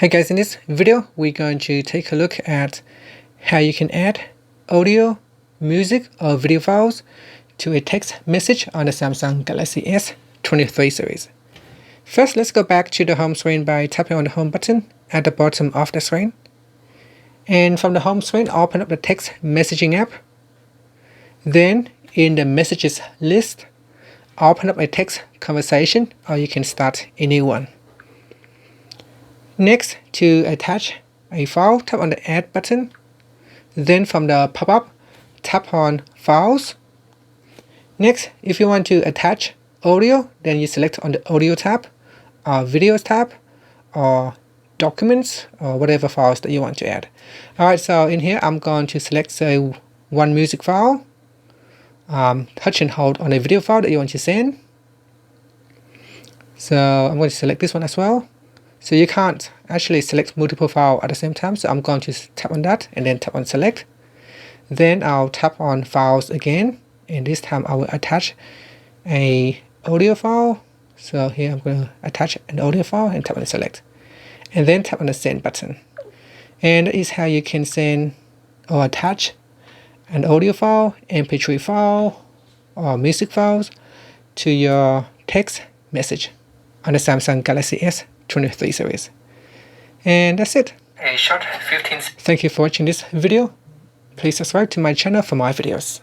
Hey guys, in this video we're going to take a look at how you can add audio, music or video files to a text message on the Samsung Galaxy S23 series. First, let's go back to the home screen by tapping on the home button at the bottom of the screen. And from the home screen, open up the text messaging app. Then in the messages list, open up a text conversation, or you can start a new one. Next, to attach a file, tap on the Add button. Then from the pop-up, tap on Files. Next, if you want to attach audio, then you select on the Audio tab, or Videos tab, or Documents, or whatever files that you want to add. Alright, so in here I'm going to select, say, one music file. Touch and hold on a video file that you want to send. So I'm going to select this one as well. So you can't actually select multiple files at the same time, so I'm going to tap on that and then tap on select. Then I'll tap on files again, and this time I will attach a audio file. So here I'm going to attach an audio file and tap on select, and then tap on the send button. And that is how you can send or attach an audio file, MP3 file or music files to your text message on the Samsung Galaxy S23 series. And that's it. A short 15. Thank you for watching this video. Please subscribe to my channel for more videos.